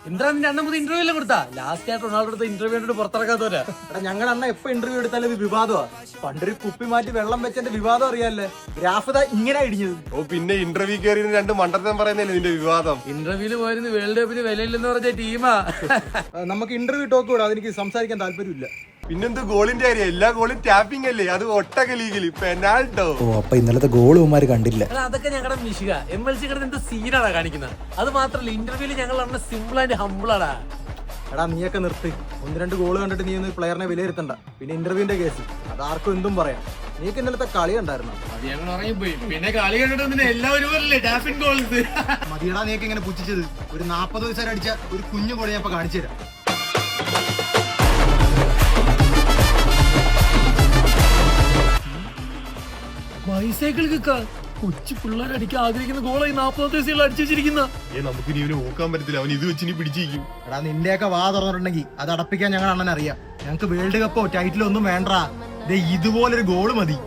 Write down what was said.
എന്താ നിന്റെ അണ്ണ മുതൽ ഇന്റർവ്യൂ എല്ലാം കൊടുത്താ? ലാസ്റ്റ് ആയിട്ട് റൊണാൾഡോ എടുത്ത ഇന്റർവ്യൂ കണ്ടിട്ട് പുറത്തിറക്കാത്തവരാ. എടാ ഞങ്ങളുടെ അണ്ണ എപ്പോ ഇന്റർവ്യൂ എടുത്താലും ഇത് വിവാദമാ. പണ്ടൊരു കുപ്പി മാറ്റി വെള്ളം വെച്ചതിന്റെ വിവാദം അറിയാല്ലേ? ഗ്രാഫ് ഇങ്ങനെ ഇടിഞ്ഞത്. ഓ പിന്നെ ഇന്റർവ്യൂ കയറി രണ്ട് മണ്ടത്തം പറയുന്നല്ലേ നിന്റെ വിവാദം. ഇന്റർവ്യൂല് പോയിരുന്നു വേൾഡ് കപ്പിന് വിലയില്ലെന്ന് പറഞ്ഞ ടീമാ. നമുക്ക് ഇന്റർവ്യൂ ടോക്ക് കൂടാ, അതെനിക്ക് സംസാരിക്കാൻ താല്പര്യമില്ല. പിന്നെന്ത് ഗോളിന്റെ കാര്യം? എല്ലാ ഗോളും ടാപ്പിംഗ് അല്ലേ? അത് ഒട്ടക ലീഗില് പെനാൾട്ടോ. ഓ അപ്പൊ ഇന്നലത്തെ ഗോൾ ഉമ്മാര് കണ്ടില്ല. അതൊക്കെ ഞങ്ങളുടെ മിശിക MLC കിടന്ന് എന്ത് സീനാണ് കാണിക്കുന്നത്. അത് മാത്രല്ല ഇന്റർവ്യൂല് ഞങ്ങൾ അണ്ണ സിമ്പിൾ ആൻഡ് ഹംബിളാടാ. എടാ നീയൊക്കെ നിർത്തി. 1-2 ഗോള് കണ്ടിട്ട് നീ ഒന്ന് പ്ലെയറിനെ വിലയിരുത്തണ്ട. പിന്നെ ഇന്റർവ്യൂവിന്റെ കേസ് അത് ആർക്കും എന്തും പറയാം. നീക്ക് ഇന്നലത്തെ കളി ഉണ്ടായിരുന്നു. പിന്നെ കളി കണ്ടിട്ട് എല്ലാവരും മതിയടാ നീക്ക് ഇങ്ങനെ പുച്ഛിച്ചത്. ഒരു 40 ദിവസം അടിച്ച ഒരു കുഞ്ഞു ഗോൾ ഞാൻ ഇപ്പൊ കാണിച്ചു തരാം. ബൈസൈക്കിൾ കൊച്ചു പിള്ളേർ അടിക്കാൻ ആഗ്രഹിക്കുന്ന ഗോളായി 40 ദിവസം അടിച്ചു വെച്ചിരിക്കുന്ന. നമുക്ക് ഇനി ഇവനെ ഓക്കാൻ പറ്റത്തില്ല, അവൻ ഇത് വെച്ച് ഇനി പിടിച്ചിരിക്കും. എടാ നിന്റെയൊക്കെ വാ തുറന്നിട്ടുണ്ടെങ്കിൽ അത് അടപ്പിക്കാൻ ഞങ്ങൾ അണ്ണൻ അറിയാം. ഞങ്ങൾക്ക് വേൾഡ് കപ്പോ ടൈറ്റിലോ ഒന്നും വേണ്ടാ. ഇതുപോലൊരു ഗോള് മതി.